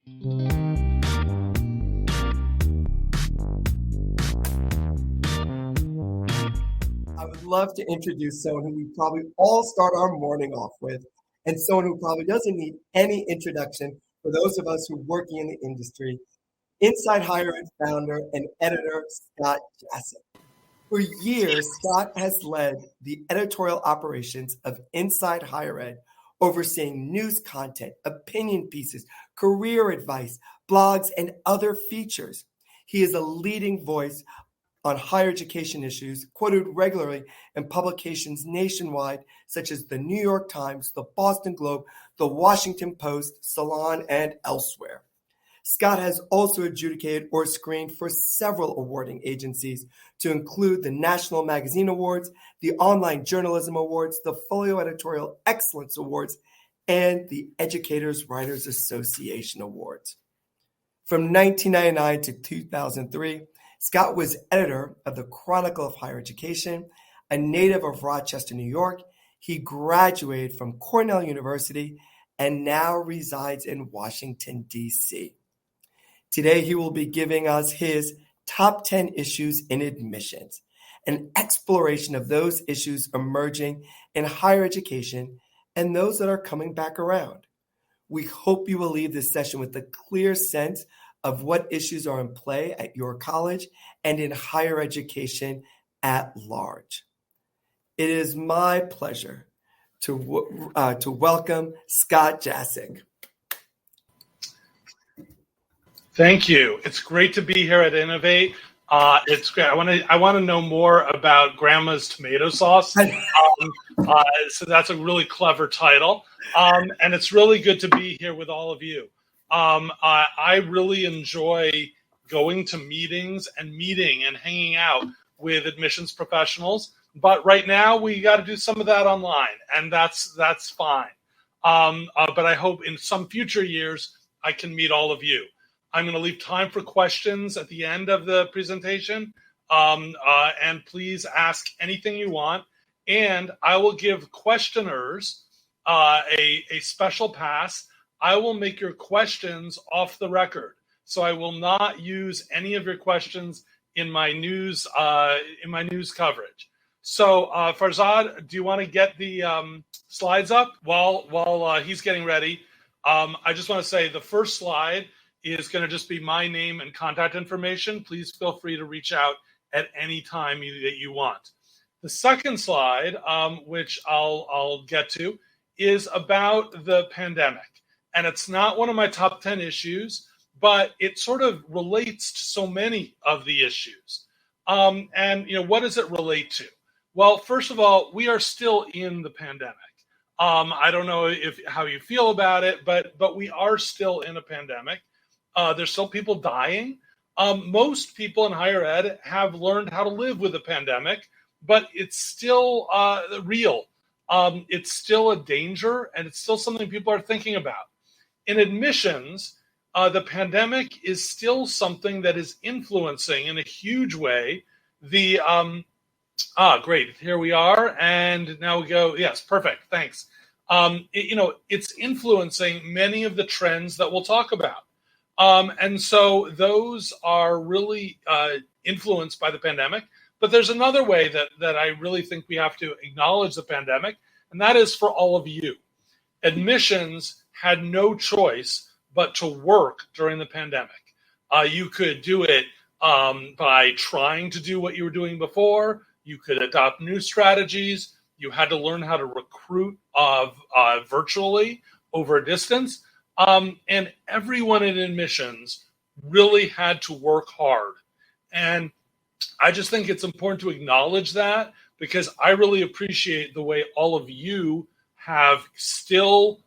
I would love to introduce someone who we probably all start our morning off with, and someone who probably doesn't need any introduction for those of us who are working in the industry, Inside Higher Ed founder and editor Scott Jascik. For years, Scott has led the editorial operations of Inside Higher Ed, overseeing news content, opinion pieces, career advice, blogs, and other features. He is a leading voice on higher education issues, quoted regularly in publications nationwide, such as the New York Times, the Boston Globe, the Washington Post, Salon, and elsewhere. Scott has also adjudicated or screened for several awarding agencies, to include the National Magazine Awards, the Online Journalism Awards, the Folio Editorial Excellence Awards, and the Educators Writers Association Awards. From 1999 to 2003, Scott was editor of the Chronicle of Higher Education. A native of Rochester, New York, he graduated from Cornell University and now resides in Washington, D.C. Today, he will be giving us his top 10 issues in admissions, an exploration of those issues emerging in higher education and those that are coming back around. We hope you will leave this session with a clear sense of what issues are in play at your college and in higher education at large. It is my pleasure to welcome Scott Jascik. Thank you. It's great to be here at Innovate. It's great. I want to know more about Grandma's tomato sauce. So that's a really clever title, and it's really good to be here with all of you. I really enjoy going to meetings and hanging out with admissions professionals. But right now we got to do some of that online, and that's fine. But I hope in some future years I can meet all of you. I'm going to leave time for questions at the end of the presentation, and please ask anything you want. And I will give questioners a special pass. I will make your questions off the record, so I will not use any of your questions in my news coverage. So, Farzad, do you want to get the slides up while he's getting ready? I just want to say the first slide is going to just be my name and contact information. Please feel free to reach out at any time that you want. The second slide, which I'll get to, is about the pandemic. And it's not one of my top 10 issues, but it sort of relates to so many of the issues. And what does it relate to? Well, first of all, we are still in the pandemic. I don't know how you feel about it, but we are still in a pandemic. There's still people dying. Most people in higher ed have learned how to live with the pandemic, but it's still real. It's still a danger, and it's still something people are thinking about. In admissions, the pandemic is still something that is influencing in a huge way the great. Here we are, and now we go. Yes, perfect. Thanks. It's influencing many of the trends that we'll talk about. And so those are really influenced by the pandemic. But there's another way that I really think we have to acknowledge the pandemic, and that is for all of you. Admissions had no choice but to work during the pandemic. You could do it by trying to do what you were doing before. You could adopt new strategies. You had to learn how to recruit virtually over a distance. And everyone in admissions really had to work hard. And I just think it's important to acknowledge that, because I really appreciate the way all of you have still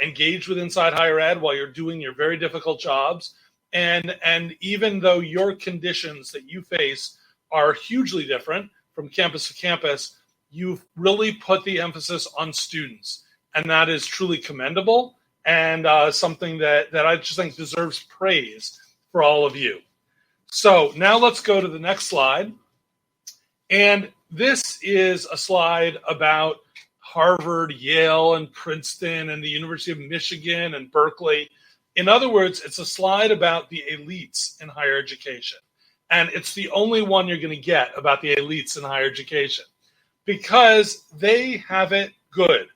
engaged with Inside Higher Ed while you're doing your very difficult jobs. And even though your conditions that you face are hugely different from campus to campus, you've really put the emphasis on students. And that is truly commendable, and something that I just think deserves praise for all of you. So now let's go to the next slide. And this is a slide about Harvard, Yale, and Princeton, and the University of Michigan and Berkeley. In other words, it's a slide about the elites in higher education. And it's the only one you're going to get about the elites in higher education because they have it good.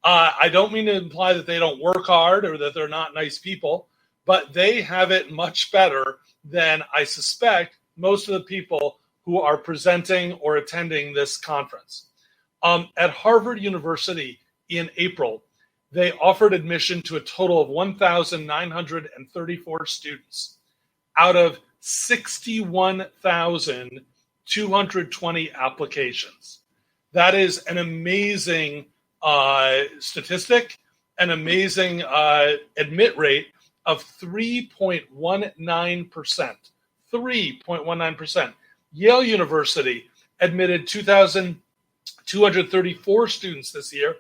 I don't mean to imply that they don't work hard or that they're not nice people, but they have it much better than I suspect most of the people who are presenting or attending this conference. At Harvard University in April, they offered admission to a total of 1,934 students out of 61,220 applications. That is an amazing statistic, an amazing admit rate of 3.19%. 3.19%. Yale University admitted 2,234 students this year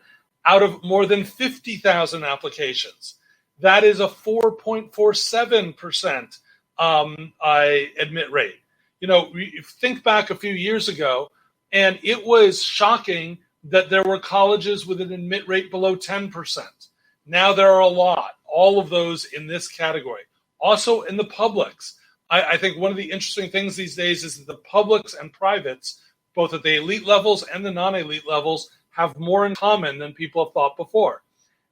out of more than 50,000 applications. That is a 4.47% admit rate. You know, think back a few years ago, and it was shocking that there were colleges with an admit rate below 10%. Now there are a lot, all of those in this category. Also in the publics. I think one of the interesting things these days is that the publics and privates, both at the elite levels and the non-elite levels, have more in common than people have thought before.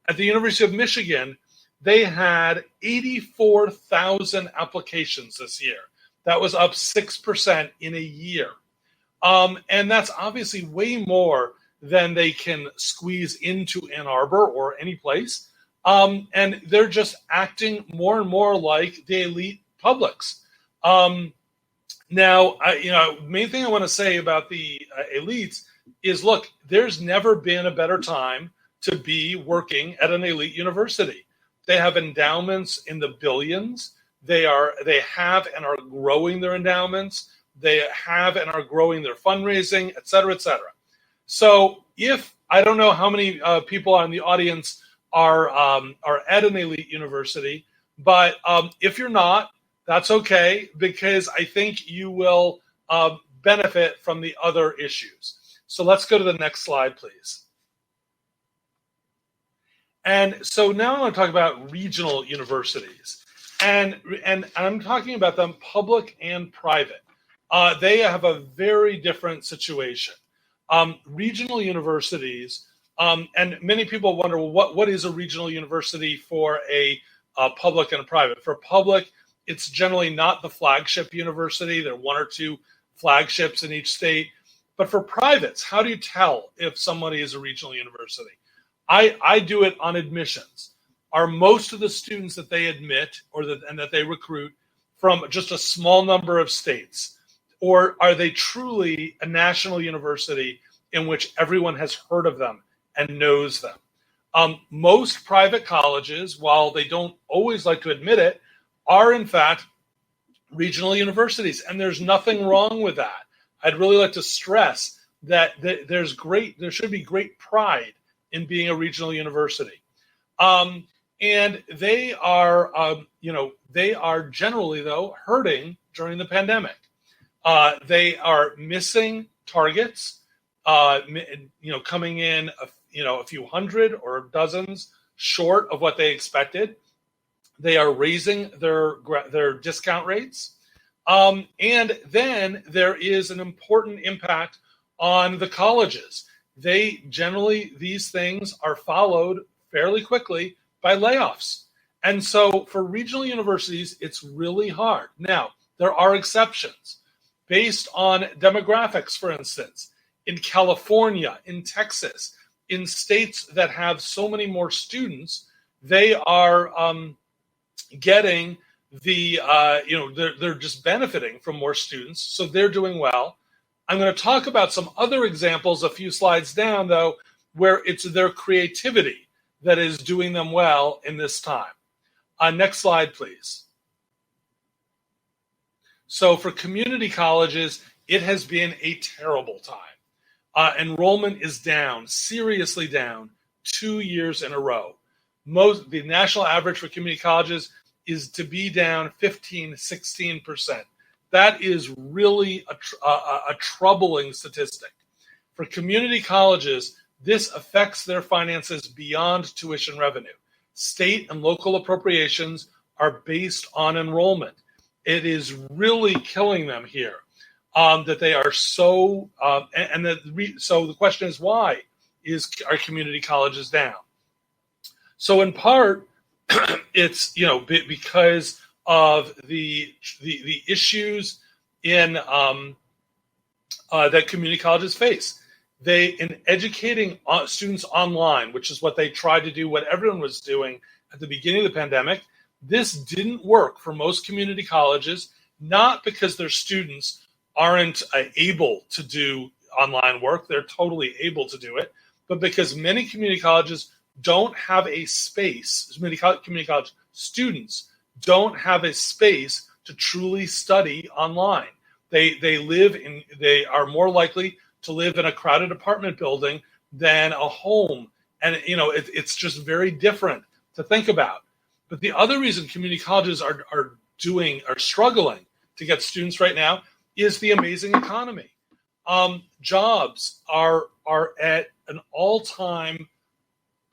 At the University of Michigan, they had 84,000 applications this year. That was up 6% in a year. And that's obviously way more than they can squeeze into Ann Arbor or any place. And they're just acting more and more like the elite publics. Now, main thing I want to say about the elites is, look, there's never been a better time to be working at an elite university. They have endowments in the billions. They have and are growing their endowments. They have and are growing their fundraising, et cetera, et cetera. So if, I don't know how many people in the audience are at an elite university, but if you're not, that's okay, because I think you will benefit from the other issues. So let's go to the next slide, please. And so now I want to talk about regional universities. And I'm talking about them public and private. They have a very different situation. Regional universities, and many people wonder, well, what is a regional university for a public and a private? For public, it's generally not the flagship university. There are one or two flagships in each state. But for privates, how do you tell if somebody is a regional university? I do it on admissions. Are most of the students that they admit and that they recruit from just a small number of states? Or are they truly a national university in which everyone has heard of them and knows them? Most private colleges, while they don't always like to admit it, are in fact regional universities, and there's nothing wrong with that. I'd really like to stress that there should be great pride in being a regional university, and they are, they are generally though hurting during the pandemic. They are missing targets, coming in a few hundred or dozens short of what they expected. They are raising their discount rates. And then there is an important impact on the colleges. These things are followed fairly quickly by layoffs. And so for regional universities, it's really hard. Now, there are exceptions based on demographics, for instance, in California, in Texas, in states that have so many more students, they are getting they're just benefiting from more students, so they're doing well. I'm going to talk about some other examples a few slides down, though, where it's their creativity that is doing them well in this time. Next slide, please. So for community colleges, it has been a terrible time. Enrollment is down, seriously down, 2 years in a row. The national average for community colleges is to be down 15, 16%. That is really a troubling statistic. For community colleges, this affects their finances beyond tuition revenue. state and local appropriations are based on enrollment. It is really killing them here that they are so, so the question is, why are community colleges down? So in part, it's because of the issues in that community colleges face. In educating students online, which is what they tried to do, what everyone was doing at the beginning of the pandemic, this didn't work for most community colleges, not because their students aren't able to do online work. They're totally able to do it, but because many community colleges don't have a space, many community college students don't have a space to truly study online. They are more likely to live in a crowded apartment building than a home. And, it's just very different to think about. But the other reason community colleges are struggling to get students right now is the amazing economy. Jobs are at an all-time,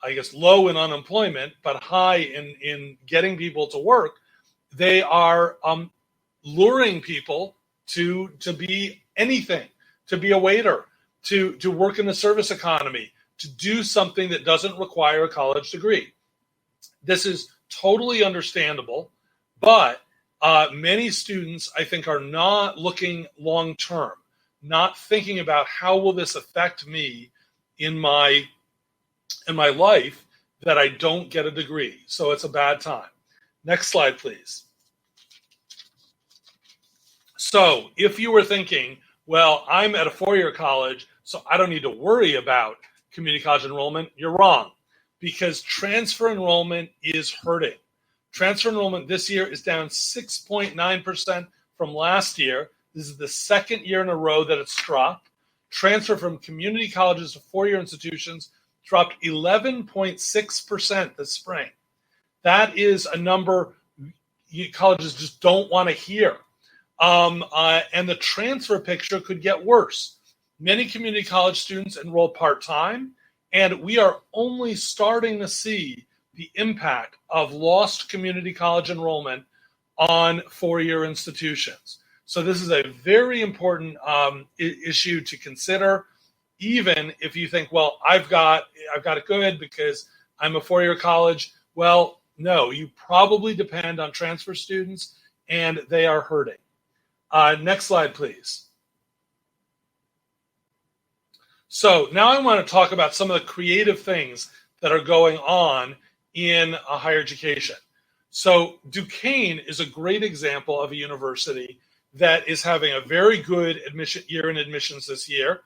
I guess, low in unemployment, but high in getting people to work. They are luring people to be anything, to be a waiter, to work in the service economy, to do something that doesn't require a college degree. This is totally understandable, but many students, I think, are not looking long term, not thinking about how will this affect me in my life that I don't get a degree. So it's a bad time. Next slide, please. So if you were thinking, well, I'm at a four-year college, so I don't need to worry about community college enrollment, you're wrong, because transfer enrollment is hurting. Transfer enrollment this year is down 6.9% from last year. This is the second year in a row that it's dropped. Transfer from community colleges to four-year institutions dropped 11.6% this spring. That is a number colleges just don't want to hear. And the transfer picture could get worse. Many community college students enroll part-time, and we are only starting to see the impact of lost community college enrollment on four-year institutions. So this is a very important issue to consider, even if you think, well, I've got it good because I'm a four-year college. Well, no, you probably depend on transfer students, and they are hurting. Next slide, please. So now I want to talk about some of the creative things that are going on in higher education. So Duquesne is a great example of a university that is having a very good year in admissions this year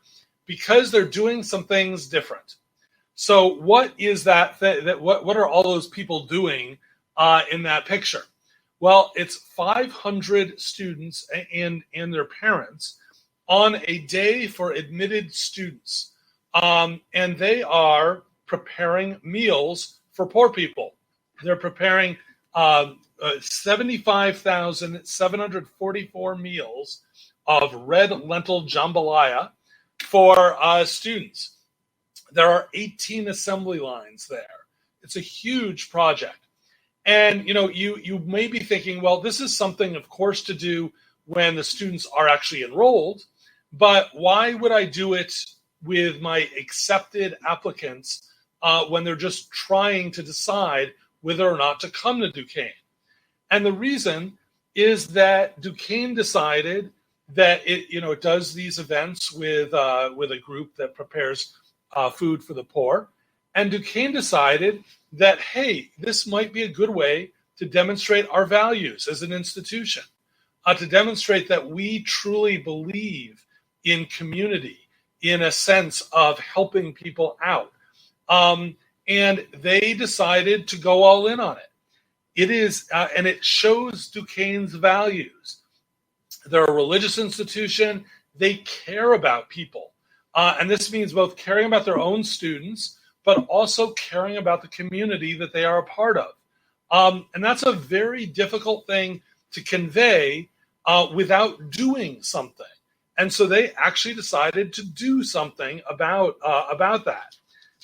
because they're doing some things different. So what is that? What are all those people doing in that picture? Well, it's 500 students and their parents on a day for admitted students. And they are preparing meals for poor people. They're preparing 75,744 meals of red lentil jambalaya for students. There are 18 assembly lines there. It's a huge project. And, you may be thinking, well, this is something, of course, to do when the students are actually enrolled, but why would I do it with my accepted applicants when they're just trying to decide whether or not to come to Duquesne? And the reason is that Duquesne decided that it does these events with a group that prepares food for the poor. And Duquesne decided that, hey, this might be a good way to demonstrate our values as an institution, to demonstrate that we truly believe in community, in a sense of helping people out. And they decided to go all in on it. It is, and it shows Duquesne's values. They're a religious institution. They care about people. And this means both caring about their own students, but also caring about the community that they are a part of. And that's a very difficult thing to convey without doing something. And so they actually decided to do something about that.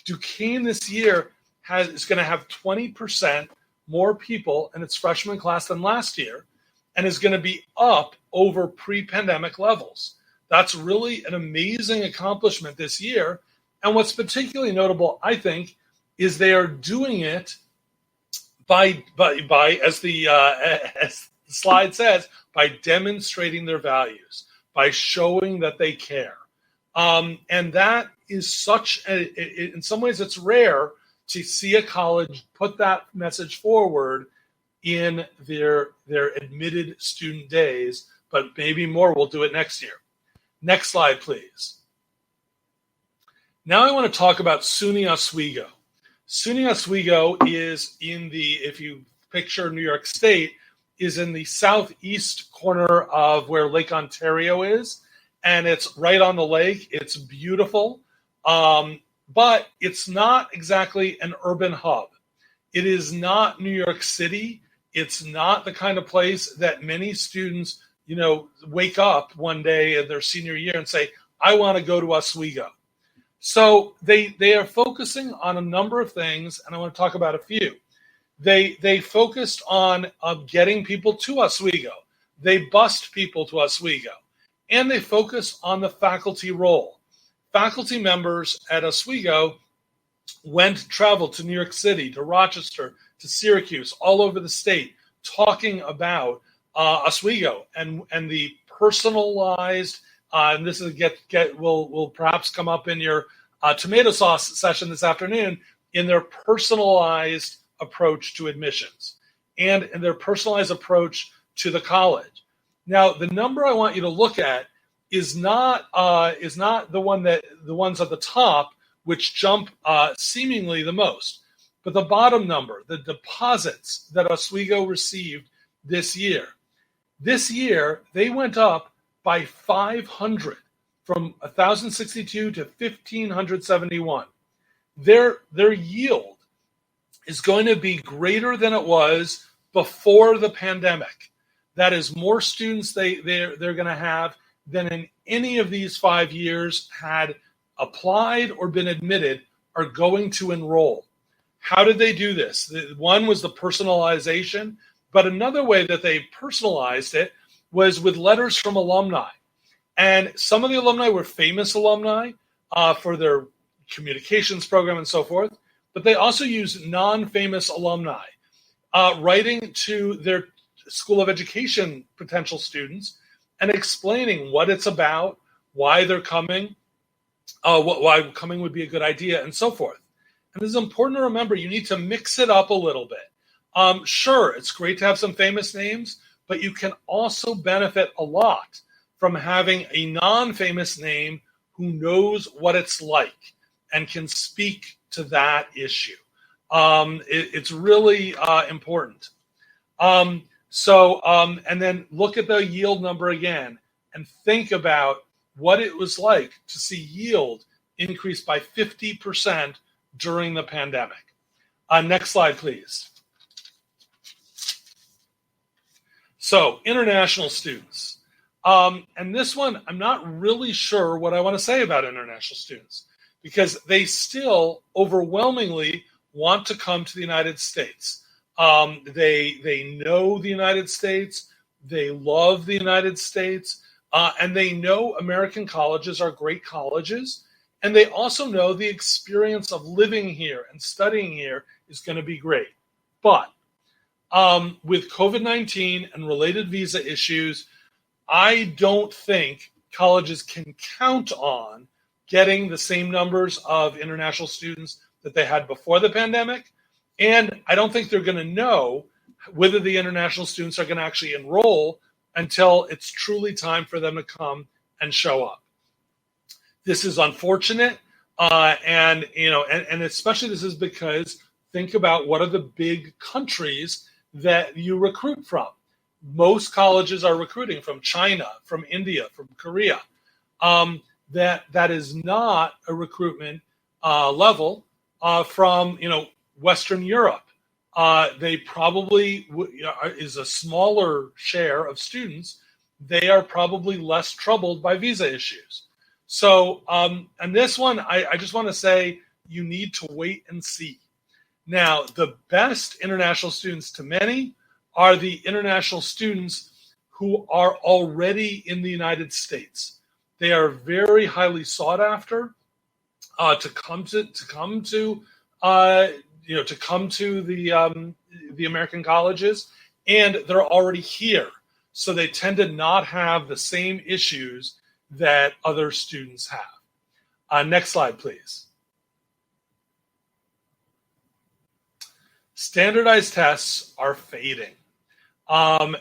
Duquesne this year is going to have 20% more people in its freshman class than last year, and is going to be up over pre-pandemic levels. That's really an amazing accomplishment this year. And what's particularly notable, I think, is they are doing it by as the slide says, by demonstrating their values, by showing that they care. And that is in some ways, it's rare to see a college put that message forward in their admitted student days, but maybe more will do it next year. Next slide, please. Now I want to talk about SUNY Oswego. SUNY Oswego is if you picture New York State, is in the southeast corner of where Lake Ontario is, and it's right on the lake. It's beautiful, but it's not exactly an urban hub. It is not New York City. It's not the kind of place that many students, wake up one day in their senior year and say, I want to go to Oswego. So they are focusing on a number of things, and I want to talk about a few. They focused on getting people to Oswego. They bused people to Oswego. And they focused on the faculty role. Faculty members at Oswego traveled to New York City, to Rochester, to Syracuse, all over the state, talking about Oswego and the personalized, and this is will perhaps come up in your tomato sauce session this afternoon, in their personalized approach to admissions and in their personalized approach to the college. Now, the number I want you to look at is not the ones at the top, which jump seemingly the most, but the bottom number, the deposits that Oswego received this year. This year, they went up by 500, from 1,062 to 1,571. Their yield is going to be greater than it was before the pandemic. That is more students they're going to have than in any of these 5 years had applied or been admitted are going to enroll. How did they do this? One was the personalization, but another way that they personalized it was with letters from alumni. And some of the alumni were famous alumni for their communications program and so forth, but they also used non-famous alumni writing to their School of Education potential students and explaining what it's about, why they're coming, why coming would be a good idea, and so forth. And it's important to remember you need to mix it up a little bit. Sure, it's great to have some famous names, but you can also benefit a lot from having a non-famous name who knows what it's like and can speak to that issue. It's really important. And then look at the yield number again and think about what it was like to see yield increase by 50% during the pandemic. Next slide, please. So, international students. And this one, I'm not really sure what I want to say about international students because they still overwhelmingly want to come to the United States. They know the United States, they love the United States, and they know American colleges are great colleges, and they also know the experience of living here and studying here is going to be great. But with COVID-19 and related visa issues, I don't think colleges can count on getting the same numbers of international students that they had before the pandemic. And I don't think they're going to know whether the international students are going to actually enroll until it's truly time for them to come and show up. This is unfortunate. And especially this is because think about what are the big countries that you recruit from. Most colleges are recruiting from China, from India, from Korea. That is not a recruitment level from Western Europe. They probably is a smaller share of students. They are probably less troubled by visa issues. So, and this one, I just want to say you need to wait and see. Now, the best international students to many are the international students who are already in the United States. They are very highly sought after to come to the American colleges, and they're already here. So they tend to not have the same issues that other students have. Next slide, please. Standardized tests are fading.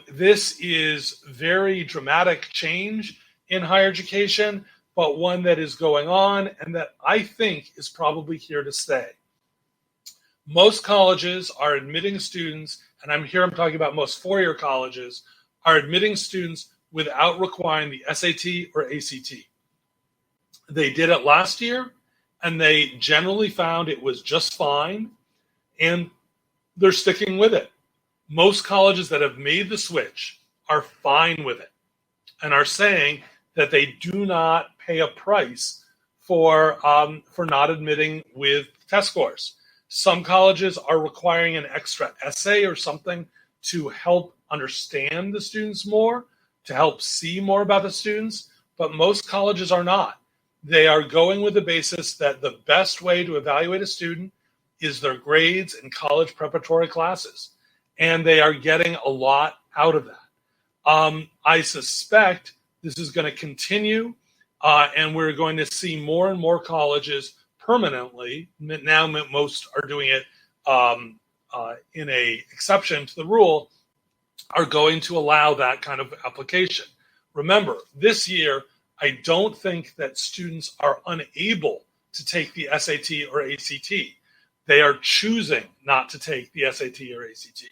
This is very dramatic change in higher education, but one that is going on and that I think is probably here to stay. Most colleges are admitting students, and I'm talking about most four-year colleges, are admitting students without requiring the SAT or ACT. They did it last year, and they generally found it was just fine, and they're sticking with it. Most colleges that have made the switch are fine with it and are saying that they do not pay a price for not admitting with test scores. Some colleges are requiring an extra essay or something to help understand the students more, to help see more about the students, but most colleges are not. They are going with the basis that the best way to evaluate a student is their grades in college preparatory classes, and they are getting a lot out of that. I suspect this is going to continue, and we're going to see more and more colleges permanently. Now most are doing it in a exception to the rule, are going to allow that kind of application. Remember, this year, I don't think that students are unable to take the SAT or ACT. They are choosing not to take the SAT or ACT.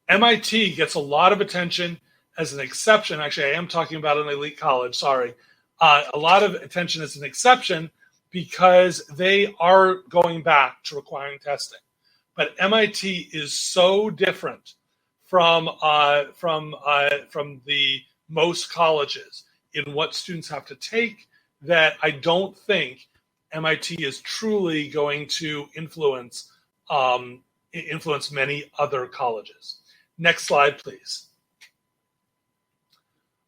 MIT gets a lot of attention as an exception. Actually, I am talking about an elite college, sorry. A lot of attention as an exception because they are going back to requiring testing. But MIT is so different from the most colleges in what students have to take that I don't think MIT is truly going to influence many other colleges. Next slide, please.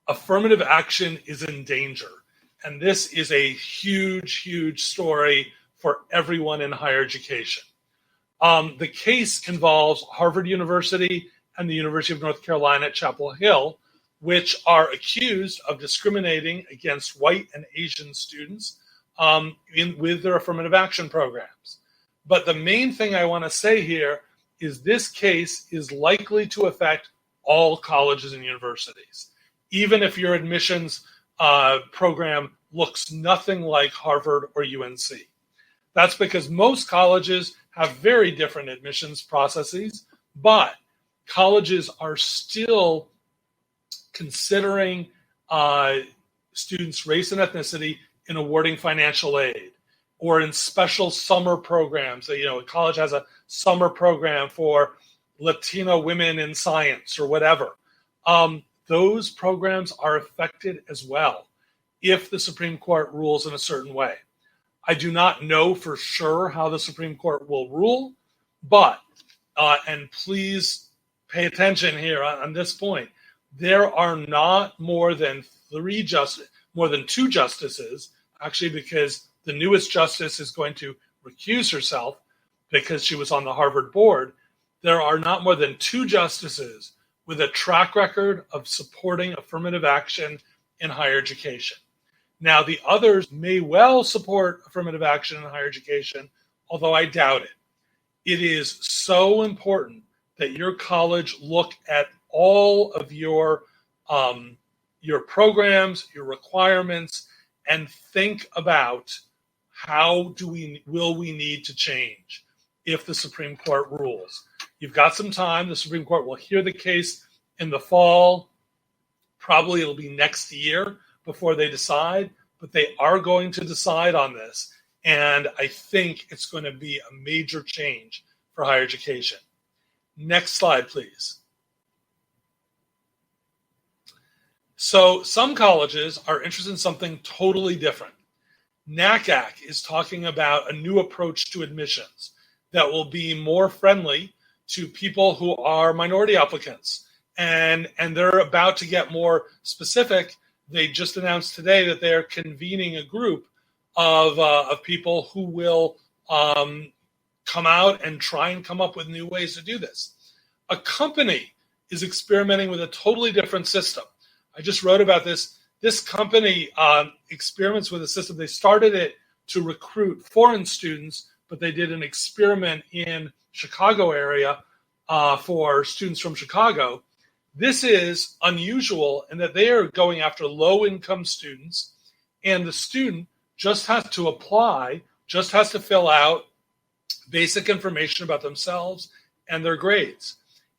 Affirmative action is in danger. And this is a huge, huge story for everyone in higher education. The case involves Harvard University and the University of North Carolina at Chapel Hill, which are accused of discriminating against white and Asian students with their affirmative action programs. But the main thing I want to say here is this case is likely to affect all colleges and universities, even if your admissions program looks nothing like Harvard or UNC. That's because most colleges have very different admissions processes, but colleges are still considering students' race and ethnicity in awarding financial aid or in special summer programs. A college has a summer program for Latino women in science or whatever. Those programs are affected as well if the Supreme Court rules in a certain way. I do not know for sure how the Supreme Court will rule, but, and please pay attention here on this point, there are not more than two justices, actually, because the newest justice is going to recuse herself because she was on the Harvard board. There are not more than two justices with a track record of supporting affirmative action in higher education. Now, the others may well support affirmative action in higher education, although I doubt it. It is so important that your college look at all of your programs, your requirements, and think about how will we need to change if the Supreme Court rules. You've got some time. The Supreme Court will hear the case in the fall. Probably it'll be next year before they decide, but they are going to decide on this. And I think it's going to be a major change for higher education. Next slide, please. So some colleges are interested in something totally different. NACAC is talking about a new approach to admissions. that will be more friendly to people who are minority applicants. And they're about to get more specific. They just announced today that they're convening a group of people who will come out and try and come up with new ways to do this. A company is experimenting with a totally different system. I just wrote about this. This company experiments with a system. They started it to recruit foreign students, but they did an experiment in Chicago area for students from Chicago. This is unusual in that they are going after low-income students, and the student just has to apply, just has to fill out basic information about themselves and their grades.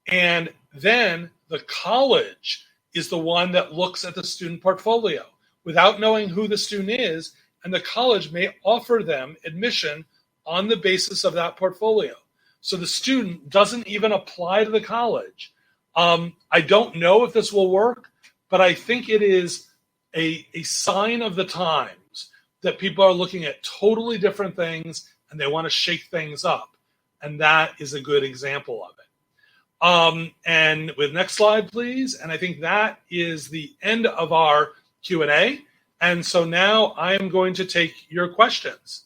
And then the college is the one that looks at the student portfolio without knowing who the student is, and the college may offer them admission on the basis of that portfolio. So the student doesn't even apply to the college. I don't know if this will work, but I think it is a sign of the times that people are looking at totally different things and they want to shake things up. And that is a good example of it. And with next slide, please. And I think that is the end of our Q&A. And so now I am going to take your questions.